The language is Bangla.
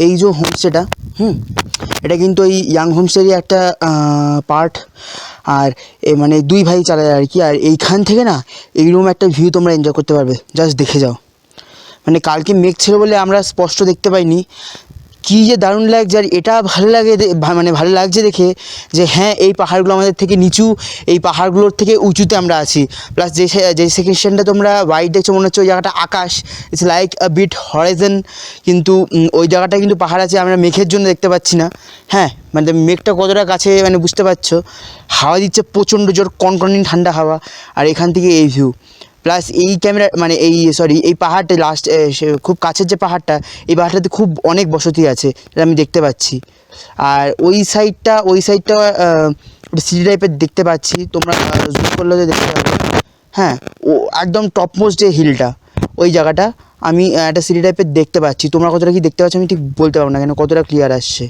এই যে হোমস্টেটা, এটা কিন্তু এই ইয়াং হোমস্টেরই একটা পার্ট। আর মানে দুই ভাই চালায় আর কি। আর এইখান থেকে না এইরকম একটা ভিউ তোমরা এনজয় করতে পারবে, জাস্ট দেখে যাও। মানে কালকে মেঘ ছিল বলে আমরা স্পষ্ট দেখতে পাইনি, কী যে দারুণ লাগছে। আর এটা ভালো লাগে, মানে ভালো লাগছে দেখে যে হ্যাঁ এই পাহাড়গুলো আমাদের থেকে নিচু, এই পাহাড়গুলোর থেকে উঁচুতে আমরা আছি। প্লাস যে সেকশনটা তোমরা হোয়াইট দেখছো মনে হচ্ছে ওই জায়গাটা আকাশ, it's like a bit horizon, কিন্তু ওই জায়গাটা কিন্তু পাহাড় আছে, আমরা মেঘের জন্য দেখতে পাচ্ছি না। হ্যাঁ মানে মেঘটা কতটা কাছে মানে বুঝতে পারছো। হাওয়া দিচ্ছে প্রচণ্ড জোর, কনকনে ঠান্ডা হাওয়া, আর এখান থেকে এই ভিউ। প্লাস এই ক্যামেরা মানে এই পাহাড়টা লাস্ট খুব কাছের যে পাহাড়টা, এই পাহাড়টাতে খুব অনেক বসতি আছে, যেটা আমি দেখতে পাচ্ছি। আর ওই সাইডটা সিটি টাইপের দেখতে পাচ্ছি, তোমরা জুম করলে দেখতে পাবে। হ্যাঁ, ও একদম টপমোস্ট যে হিলটা, ওই জায়গাটা আমি একটা সিটি টাইপের দেখতে পাচ্ছি। তোমরা কতটা কি দেখতে পাচ্ছ আমি ঠিক বলতে পারবো না, কেন কতটা ক্লিয়ার আসছে।